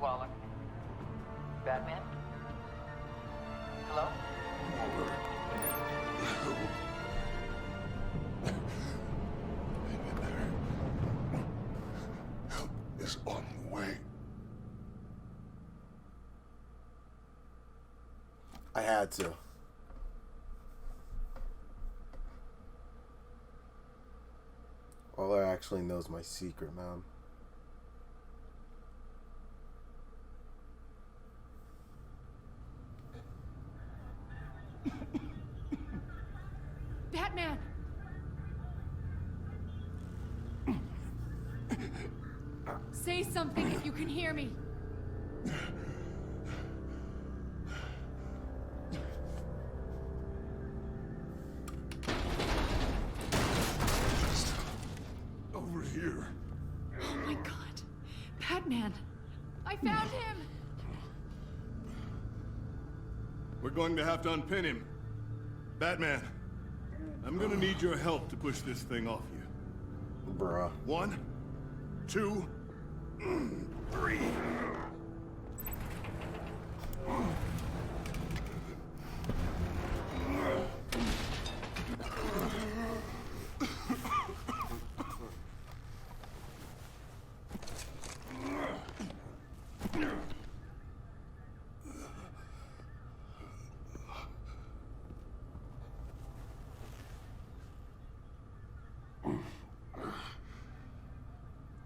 Waller. Batman? Hello? Waller. Hang in there. Help is on the way. I had to. Waller actually knows my secret, man. Batman! Say something if you can hear me. Over here. Oh my God. Batman! I found him! We're going to have to unpin him. Batman, I'm gonna need your help to push this thing off you. Bruh. 1, 2, 3.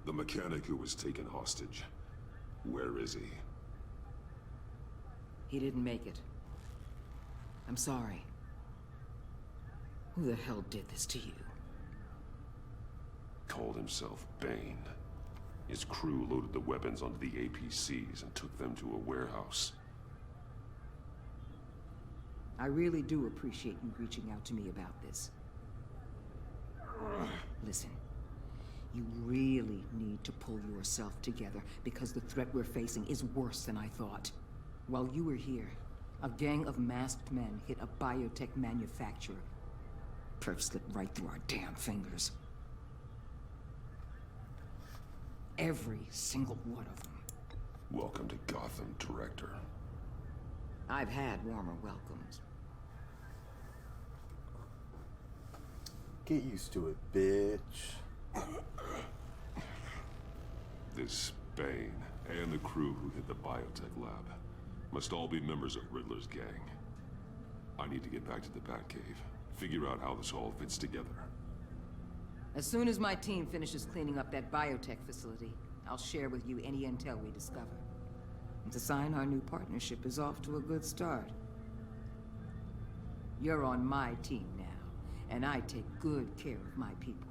The mechanic who was taken hostage. Where is he? He didn't make it. I'm sorry. Who the hell did this to you? Called himself Bane. His crew loaded the weapons onto the APCs and took them to a warehouse. I really do appreciate you reaching out to me about this. Listen, you really need to pull yourself together because the threat we're facing is worse than I thought. While you were here, a gang of masked men hit a biotech manufacturer. Perf slipped right through our damn fingers. Every single one of them. Welcome to Gotham, Director. I've had warmer welcomes. Get used to it, bitch. This Bane and the crew who hit the biotech lab must all be members of Riddler's gang. I need to get back to the Batcave, figure out how this all fits together. As soon as my team finishes cleaning up that biotech facility, I'll share with you any intel we discover. And to sign our new partnership is off to a good start. You're on my team now, and I take good care of my people.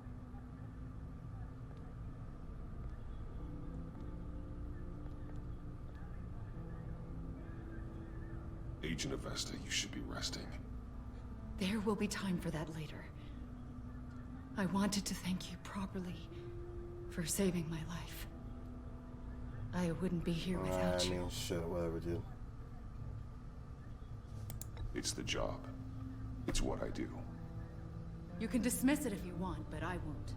Agent Avesta, you should be resting. There will be time for that later. I wanted to thank you properly for saving my life. I wouldn't be here without you. I mean, shit, whatever, dude. It's the job. It's what I do. You can dismiss it if you want, but I won't.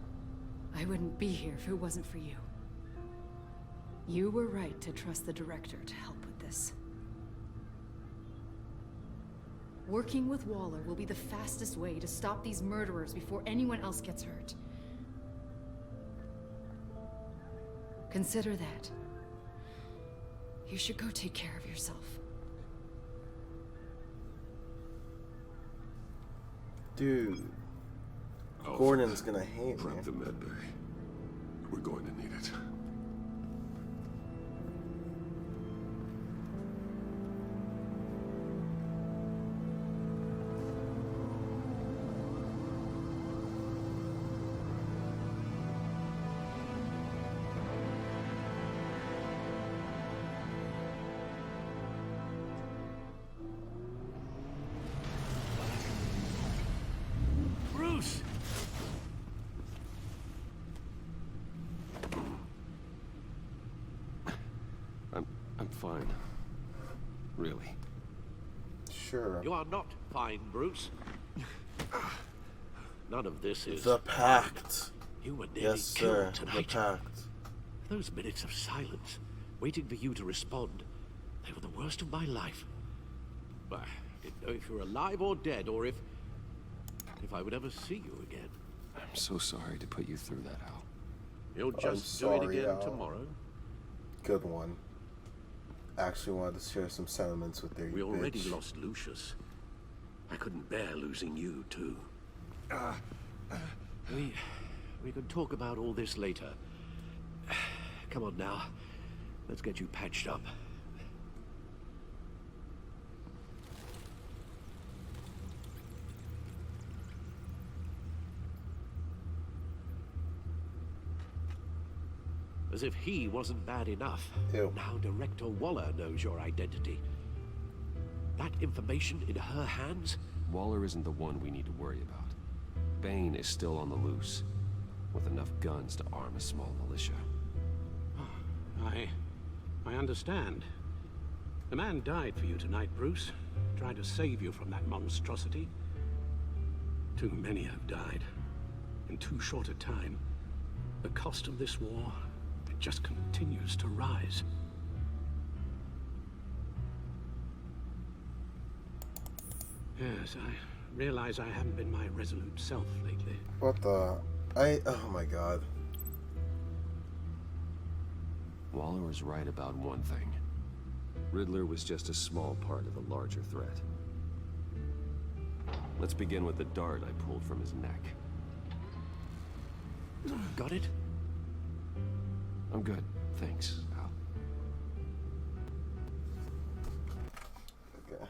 I wouldn't be here if it wasn't for you. You were right to trust the director to help with this. Working with Waller will be the fastest way to stop these murderers before anyone else gets hurt. Consider that. You should go take care of yourself. Dude. Gordon's gonna hate me. Prep the med bay. We're going to need it. Bruce! I'm fine. Really. Sure. You are not fine, Bruce. None of this is... The Pact. You were nearly Yes, sir. killed The tonight. Pact. Those minutes of silence waiting for you to respond. They were the worst of my life. But I didn't know if you were alive or dead, or if I would ever see you again. I'm so sorry to put you through that, Al. You'll I'm just do it sorry, again Al. tomorrow. Good one. Actually wanted to share some sentiments with you. We already bitch. lost Lucius. I couldn't bear losing you, too. We can talk about all this later. Come on now. Let's get you patched up. As if he wasn't bad enough. Ew. Now Director Waller knows your identity. That information in her hands? Waller isn't the one we need to worry about. Bane is still on the loose, with enough guns to arm a small militia. I understand. The man died for you tonight, Bruce. Tried to save you from that monstrosity. Too many have died. In too short a time. The cost of this war, it just continues to rise. Yes, I realize I haven't been my resolute self lately. What the? Oh my god. Waller was right about one thing. Riddler was just a small part of a larger threat. Let's begin with the dart I pulled from his neck. Got it? I'm good, thanks, Al. Okay.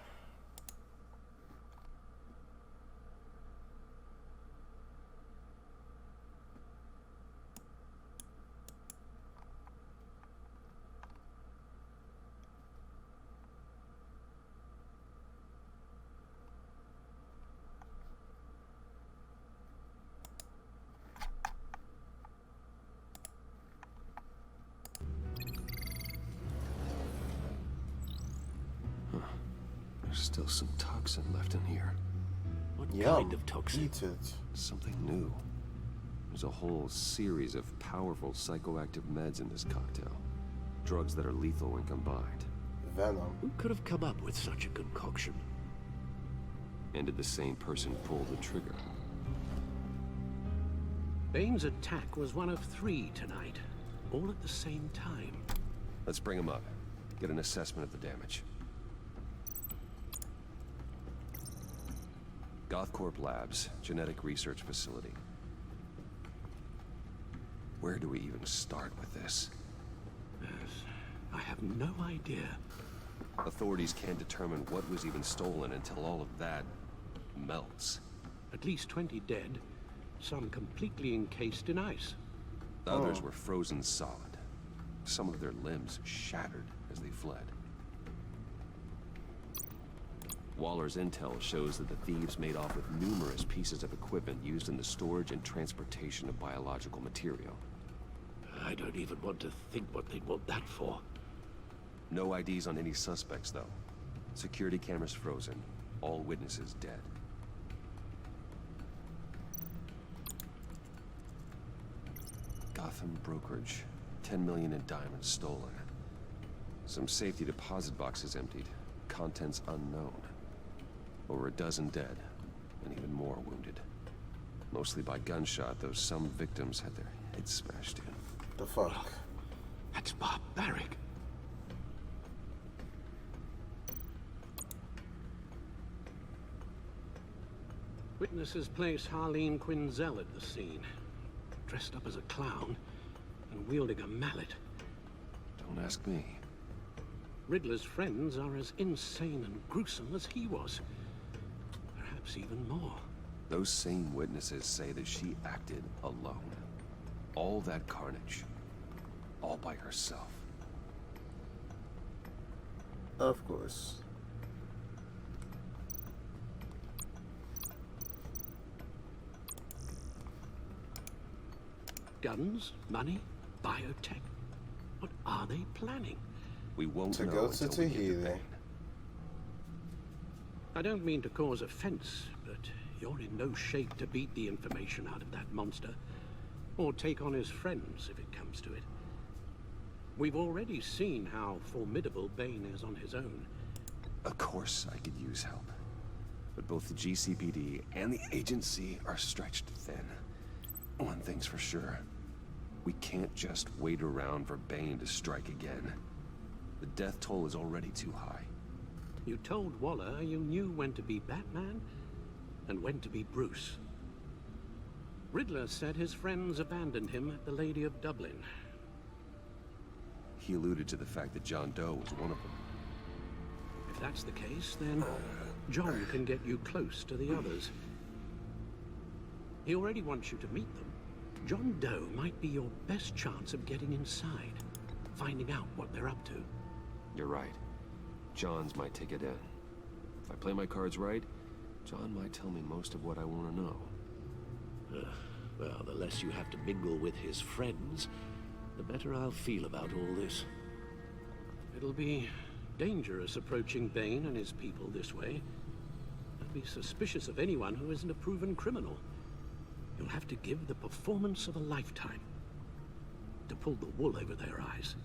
There's still some toxin left in here. What Yum. kind of toxin? Eat it. Something new. There's a whole series of powerful psychoactive meds in this cocktail. Drugs that are lethal when combined. Venom. Who could have come up with such a concoction? And did the same person pull the trigger? Bane's attack was one of 3 tonight, all at the same time. Let's bring him up. Get an assessment of the damage. Gothcorp Labs, genetic research facility. Where do we even start with this? Yes, I have no idea. Authorities can't determine what was even stolen until all of that melts. At least 20 dead, some completely encased in ice. Others were frozen solid. Some of their limbs shattered as they fled. Waller's intel shows that the thieves made off with numerous pieces of equipment used in the storage and transportation of biological material. I don't even want to think what they'd want that for. No IDs on any suspects, though. Security cameras frozen. All witnesses dead. Gotham brokerage. 10 million in diamonds stolen. Some safety deposit boxes emptied. Contents unknown. Over a dozen dead, and even more wounded. Mostly by gunshot, though some victims had their heads smashed in. The fuck? That's barbaric. Witnesses place Harleen Quinzel at the scene, dressed up as a clown and wielding a mallet. Don't ask me. Riddler's friends are as insane and gruesome as he was. Perhaps even more. Those same witnesses say that she acted alone. All that carnage. All by herself. Of course. Guns, money, biotech. What are they planning? We won't To know go to until we get to Tahiti. Bane. I don't mean to cause offense, but you're in no shape to beat the information out of that monster. Or take on his friends, if it comes to it. We've already seen how formidable Bane is on his own. Of course I could use help. But both the GCPD and the agency are stretched thin. One thing's for sure. We can't just wait around for Bane to strike again. The death toll is already too high. You told Waller you knew when to be Batman and when to be Bruce. Riddler said his friends abandoned him at the Lady of Dublin. He alluded to the fact that John Doe was one of them. If that's the case, then John can get you close to the others. He already wants you to meet them. John Doe might be your best chance of getting inside, finding out what they're up to. You're right. John's my ticket in. If I play my cards right, John might tell me most of what I want to know. Well, the less you have to mingle with his friends, the better I'll feel about all this. It'll be dangerous approaching Bane and his people this way. I'd be suspicious of anyone who isn't a proven criminal. You'll have to give the performance of a lifetime to pull the wool over their eyes.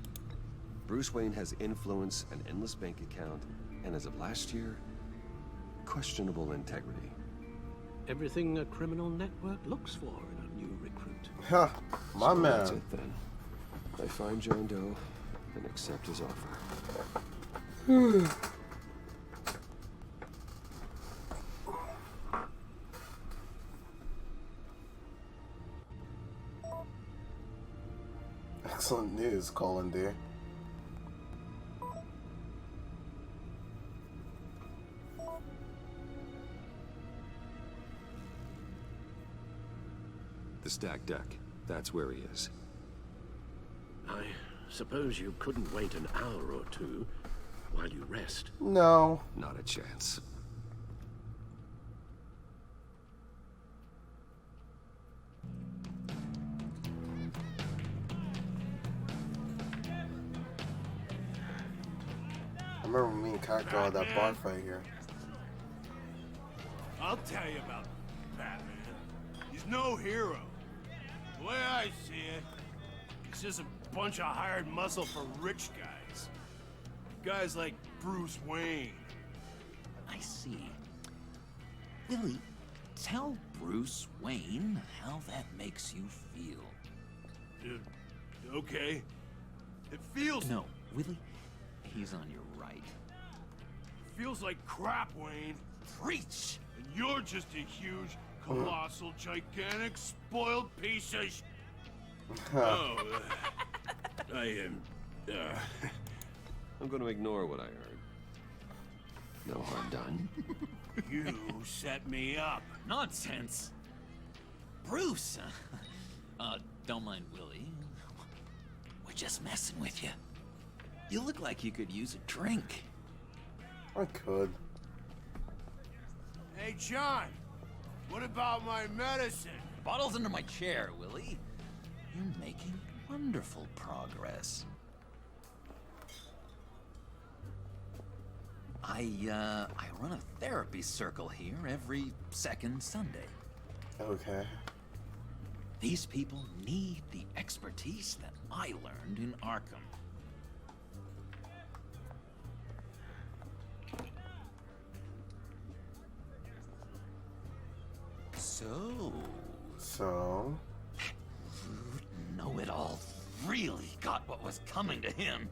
Bruce Wayne has influence, an endless bank account, and as of last year, questionable integrity. Everything a criminal network looks for in a new recruit. Ha, my So man. that's it then. I find John Doe and accept his offer. Excellent news, Colin dear. The stacked deck. That's where he is. I suppose you couldn't wait an hour or two while you rest. No. Not a chance. I remember me and Cacto had that bar fight here. I'll tell you about Batman. He's no hero. The way I see it, he's just a bunch of hired muscle for rich guys. Guys like Bruce Wayne. I see. Willie, tell Bruce Wayne how that makes you feel. Okay. It feels... No, Willie, he's on your right. feels like crap, Wayne. Preach! And you're just a huge, colossal, gigantic, spoiled piece of sh... Oh, I am... I'm going to ignore what I heard. No harm done. You set me up. Nonsense! Bruce! Don't mind Willie. We're just messing with you. You look like you could use a drink. I could. Hey, John. What about my medicine? The bottle's under my chair, Willie. You're making wonderful progress. I run a therapy circle here every second Sunday. Okay. These people need the expertise that I learned in Arkham. So? Know-it-all really got what was coming to him.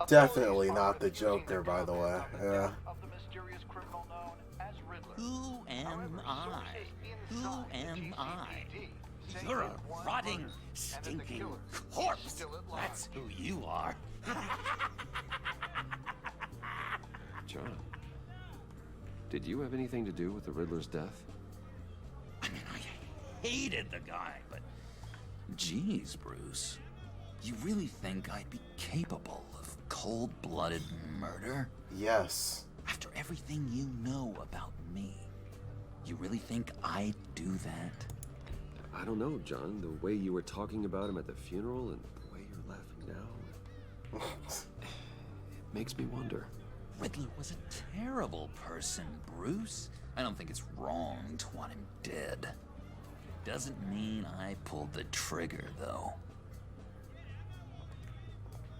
Definitely not the Joker, by the way. Yeah. Of the mysterious criminal known as Riddler. Who am I? Who am I? Say You're a one rotting, word, and then the stinking killer corpse. still at large. That's who you are. John, did you have anything to do with the Riddler's death? I mean, I hated the guy, but... Geez, Bruce. You really think I'd be capable of cold-blooded murder? Yes. After everything you know about me, you really think I'd do that? I don't know, John. The way you were talking about him at the funeral and the way you're laughing now... it makes me wonder. Riddler was a terrible person, Bruce. I don't think it's wrong to want him dead. Doesn't mean I pulled the trigger, though.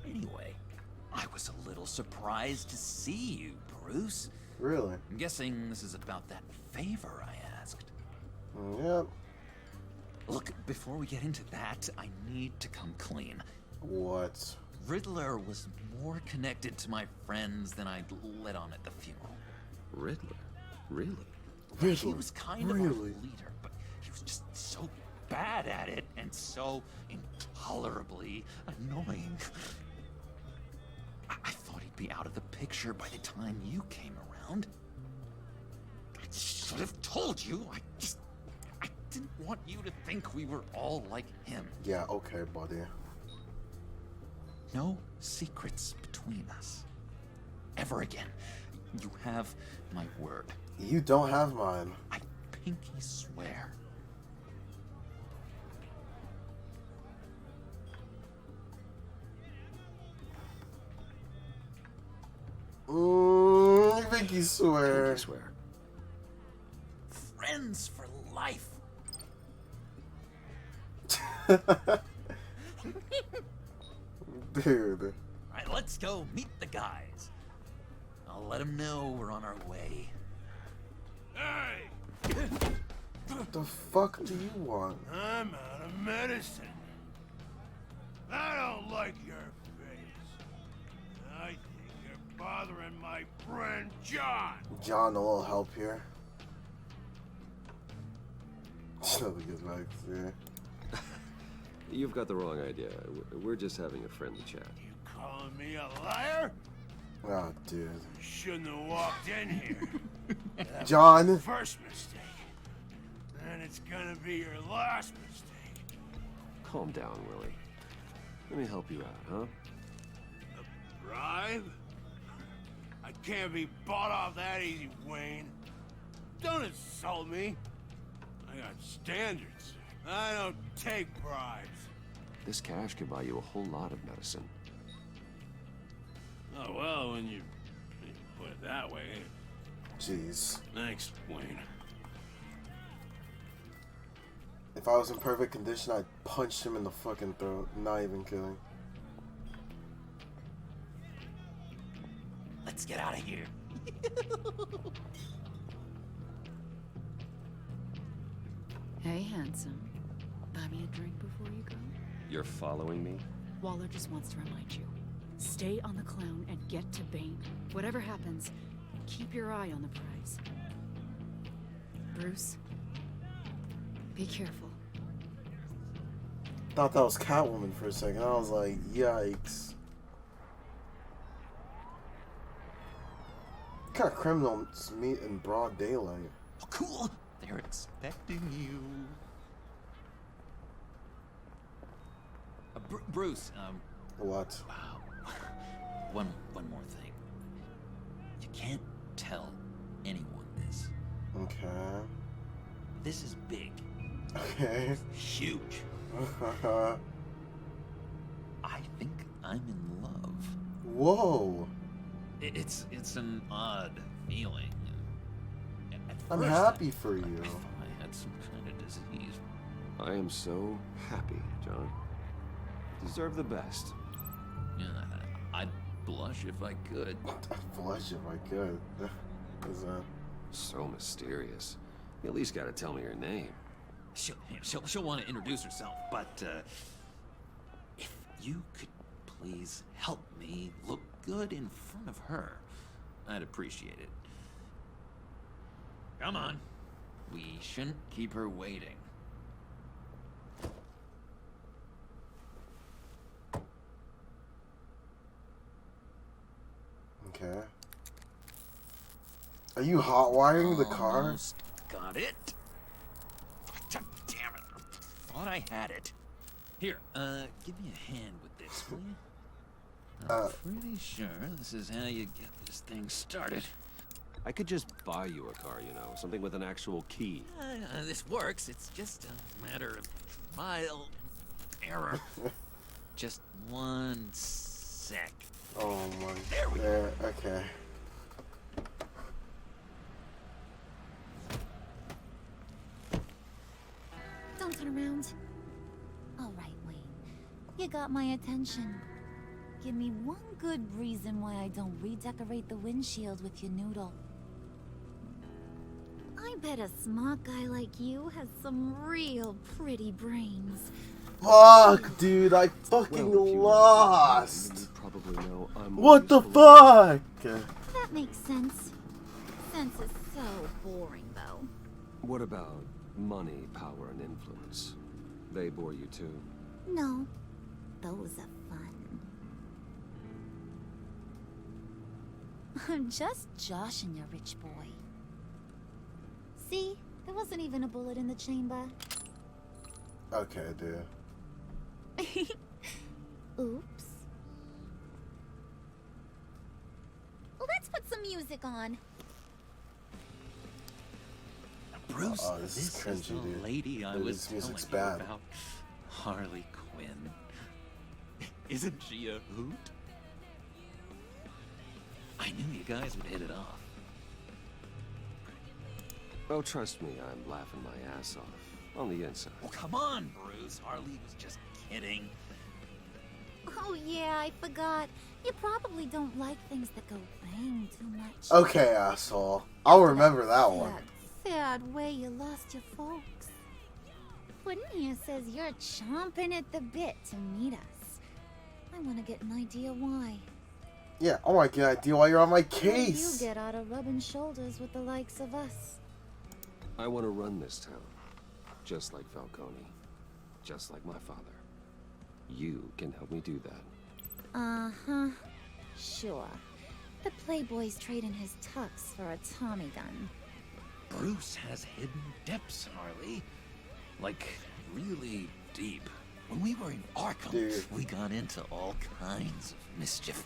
Anyway, I was a little surprised to see you, Bruce. Really? I'm guessing this is about that favor I asked. Yep. Look, before we get into that, I need to come clean. What? Riddler was more connected to my friends than I'd let on at the funeral. Riddler? Really? He was kind of our leader, but he was just so bad at it and so intolerably annoying. I thought he'd be out of the picture by the time you came around. I should have told you. I didn't want you to think we were all like him. Yeah, okay, buddy. No secrets between us. Ever again. You have my word. You don't have mine. I pinky swear. I think you swear. I swear. Friends for life. Dude. All right, let's go meet the guys. I'll let them know we're on our way. Hey! What the fuck do you want? I'm out of medicine. I don't like your face. I think you're bothering my friend John. John, a little help here. Nobody gets back here. You've got the wrong idea. We're just having a friendly chat. You calling me a liar? Oh, dude. You shouldn't have walked in here. That John. was the first mistake. And it's gonna be your last mistake. Calm down, Willie. Let me help you out, huh? A bribe? I can't be bought off that easy, Wayne. Don't insult me. I got standards. I don't take bribes. This cash could buy you a whole lot of medicine. Oh, well, when you put it that way. Jeez. Thanks, Wayne. If I was in perfect condition, I'd punch him in the fucking throat. Not even kidding. Let's get out of here. Hey, handsome. Buy me a drink before you go? You're following me? Waller just wants to remind you. Stay on the clown and get to Bane. Whatever happens, keep your eye on the prize. Bruce, be careful. Thought that was Catwoman for a second. I was like, yikes. What kind of criminals meet in broad daylight? Oh, cool. They're expecting you. Bruce, What? one more thing. You can't tell anyone this. Okay. This is big. Okay. Huge. I think I'm in love. Whoa. It's an odd feeling. At I'm first, happy for you. I thought I had some kind of disease. I am so happy, John. You deserve the best. Yeah, I'd blush if I could. I'd blush if I could. Is that... So mysterious. You at least gotta tell me your name. She'll want to introduce herself, but if you could please help me look good in front of her, I'd appreciate it. Come on. We shouldn't keep her waiting. Okay. Are you hot wiring the car? Almost got it. Damn it. Thought I had it. Here, give me a hand with this, will you? I'm pretty sure this is how you get this thing started. I could just buy you a car, you know, something with an actual key. This works. It's just a matter of trial and error. Just one sec. Oh my. There we go. Okay. Don't turn around. All right, Wayne. You got my attention. Give me one good reason why I don't redecorate the windshield with your noodle. I bet a smart guy like you has some real pretty brains. Fuck, dude, I fucking Well, if you lost. you probably know I'm What the useful. fuck? That makes sense. Sense is so boring, though. What about money, power, and influence? They bore you too? No, those are fun. I'm just joshing you, rich boy. See? There wasn't even a bullet in the chamber. Okay, dude. Oops. Let's put some music on. Bruce, Oh, this is this cringy, the dude. lady I Dude, was this telling music's you bad. about. Harley Quinn. Isn't she a hoot? I knew you guys would hit it off. Oh, trust me, I'm laughing my ass off. On the inside. Oh, come on, Bruce. Harley was just kidding. Oh yeah, I forgot. You probably don't like things that go bang too much. Okay, asshole. I'll remember that one. Sad way you lost your folks. Puddin' here says you're chomping at the bit to meet us. I want to get an idea why. Yeah, I want to get an idea why you're on my What do case. you get out of rubbing shoulders with the likes of us? I want to run this town. Just like Falcone. Just like my father. You can help me do that. Uh-huh. Sure. The Playboy's trading his tux for a Tommy gun. Bruce has hidden depths, Harley. Like, really deep. When we were in Arkham, Dude. we got into all kinds of mischief.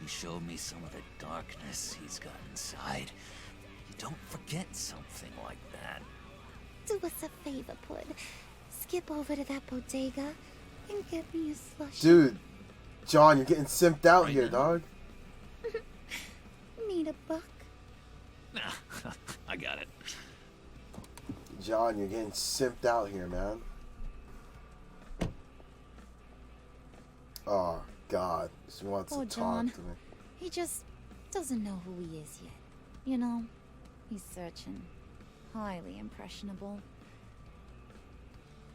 He showed me some of the darkness he's got inside. You don't forget something like that. Do us a favor, Pud. Skip over to that bodega and get me a slushie. Dude, John, you're getting simped out Right here, now? dog. Need a buck? Nah, I got it. John, you're getting simped out here, man. Oh, God. She wants Poor to talk John. to me. He just doesn't know who he is yet. You know, he's searching. Highly impressionable.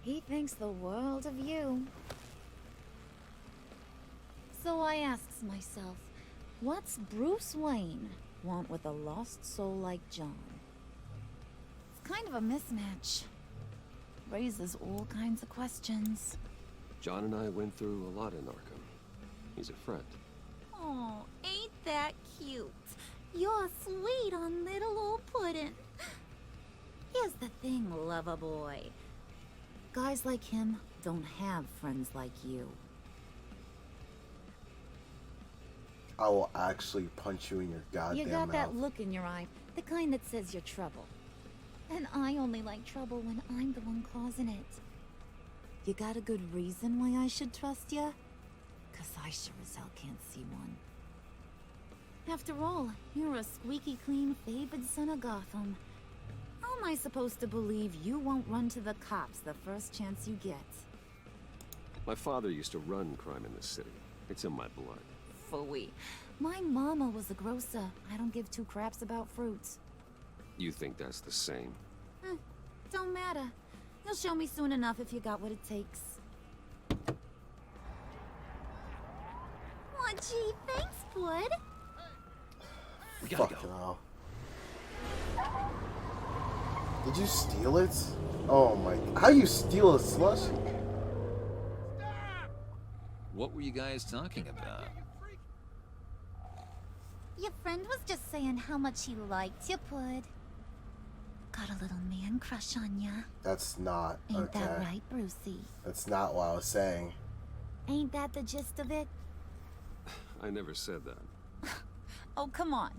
He thinks the world of you. So I asks myself, what's Bruce Wayne want with a lost soul like John? It's kind of a mismatch. Raises all kinds of questions. John and I went through a lot in Arkham. He's a friend. Oh, ain't that cute? You're sweet on little old Puddin'. Here's the thing, lover boy. Guys like him don't have friends like you. I will actually punch you in your goddamn You got mouth. that look in your eye, the kind that says you're trouble. And I only like trouble when I'm the one causing it. You got a good reason why I should trust you? 'Cause I sure as hell can't see one. After all, you're a squeaky clean favored son of Gotham. How am I supposed to believe you won't run to the cops the first chance you get? My father used to run crime in this city. It's in my blood. Phooey. My mama was a grocer. I don't give two craps about fruits. You think that's the same? Don't matter. You'll show me soon enough if you got what it takes. Aw, gee, thanks, Bud. We gotta Fucking go. hell. Did you steal it? Oh my... How you steal a slushie? What were you guys talking about? Your friend was just saying how much he liked you, Bud. Got a little man crush on ya. That's not Ain't okay. that right, Brucey? That's not what I was saying. Ain't that the gist of it? I never said that. Oh, come on.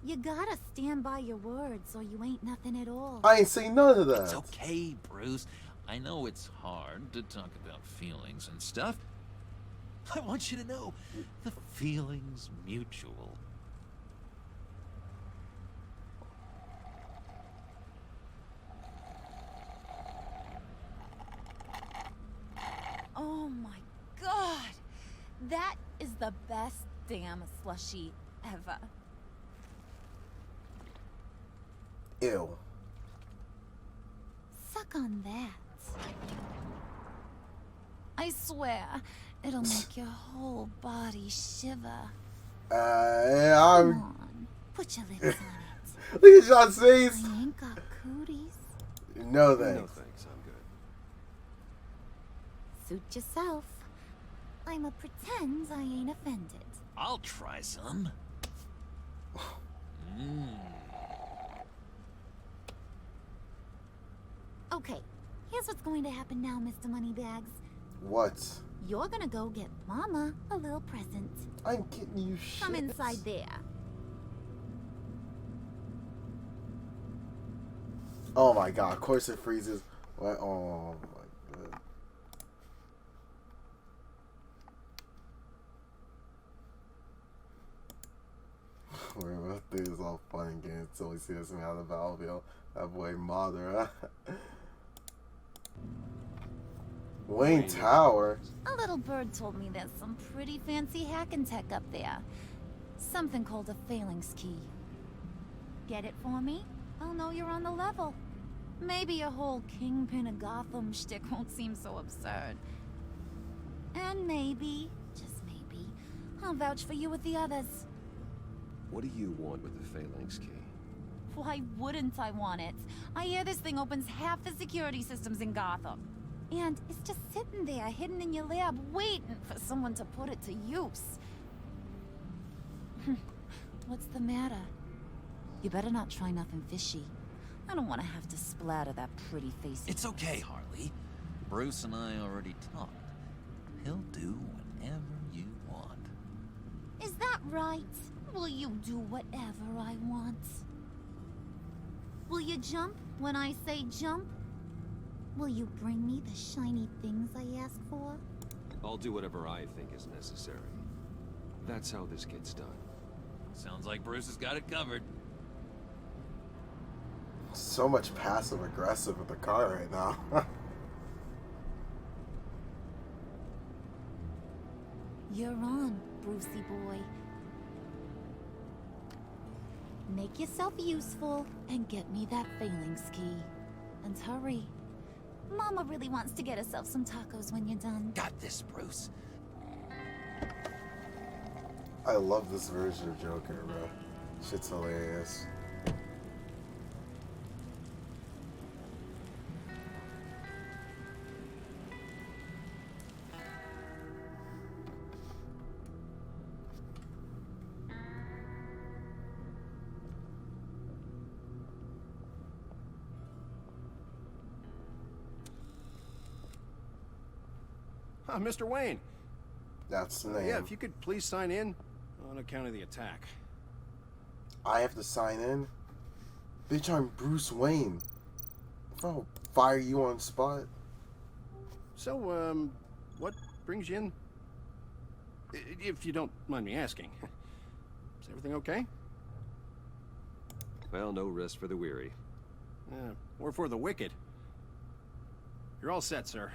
You gotta stand by your words or you ain't nothing at all. I ain't saying none of that. It's okay, Bruce. I know it's hard to talk about feelings and stuff. I want you to know the feeling's mutual. Oh my god! That the best damn slushie ever. Ew. Suck on that. I swear, it'll make your whole body shiver. Yeah, Come on, put your lips on it. Look at Sean's face. I ain't got cooties. No thanks. No thanks, I'm good. Suit yourself. I'ma pretend I ain't offended. I'll try some. Okay, here's what's going to happen now, Mr. Moneybags. What? You're gonna go get Mama a little present. I'm getting you shit. Come inside there. Oh my god, of course it freezes. What? Oh my god. We're about to do this all fun and games until we see us out of the battlefield. That boy Mother. Wayne Tower? A little bird told me there's some pretty fancy hacking tech up there. Something called a phalanx key. Get it for me? I'll know you're on the level. Maybe your whole Kingpin of Gotham shtick won't seem so absurd. And maybe, just maybe, I'll vouch for you with the others. What do you want with the phalanx key? Why wouldn't I want it? I hear this thing opens half the security systems in Gotham. And it's just sitting there, hidden in your lab, waiting for someone to put it to use. What's the matter? You better not try nothing fishy. I don't want to have to splatter that pretty face. It's okay, Harley. Bruce and I already talked. He'll do whatever you want. Is that right? Will you do whatever I want? Will you jump when I say jump? Will you bring me the shiny things I ask for? I'll do whatever I think is necessary. That's how this gets done. Sounds like Bruce has got it covered. So much passive aggressive with the car right now. You're on, Brucey boy. Make yourself useful and get me that phalanx key. And hurry. Mama really wants to get herself some tacos when you're done. Got this, Bruce. I love this version of Joker, bro. Shit's hilarious. Mr. Wayne. That's the name. Yeah, if you could please sign in on account of the attack. I have to sign in? Bitch, I'm Bruce Wayne. If I'll fire you on spot. So, what brings you in? If you don't mind me asking. Is everything okay? Well, no rest for the weary. Or for the wicked. You're all set, sir.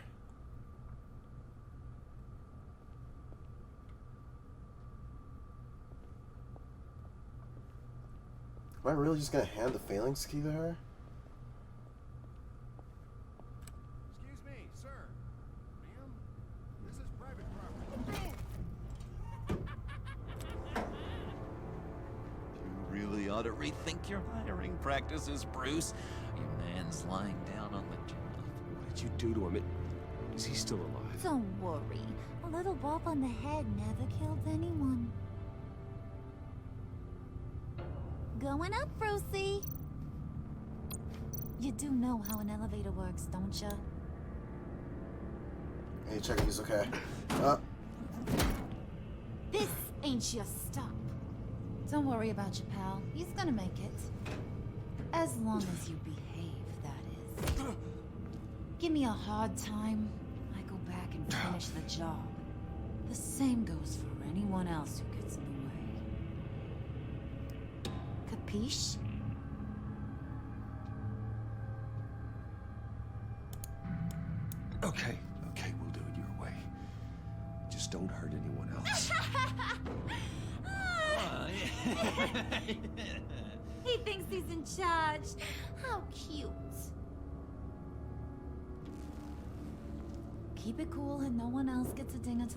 Am I really just gonna hand the phalanx key to her? Excuse me, sir. Ma'am, this is private property. You really ought to rethink your hiring practices, Bruce. Your man's lying down on the job. What did you do to him? Is he still alive? Don't worry. A little bump on the head never killed anyone. Going up, Brucey. You do know how an elevator works, don't you? Hey, check he's okay. This ain't your stop. Don't worry about your pal. He's gonna make it. As long as you behave, that is. Give me a hard time, I go back and finish the job. The same goes for anyone else who gets in the way. Capiche? Okay, we'll do it your way. Just Just don't hurt anyone else. He thinks he's in charge. How cute. Keep it cool and no one else gets a ding into the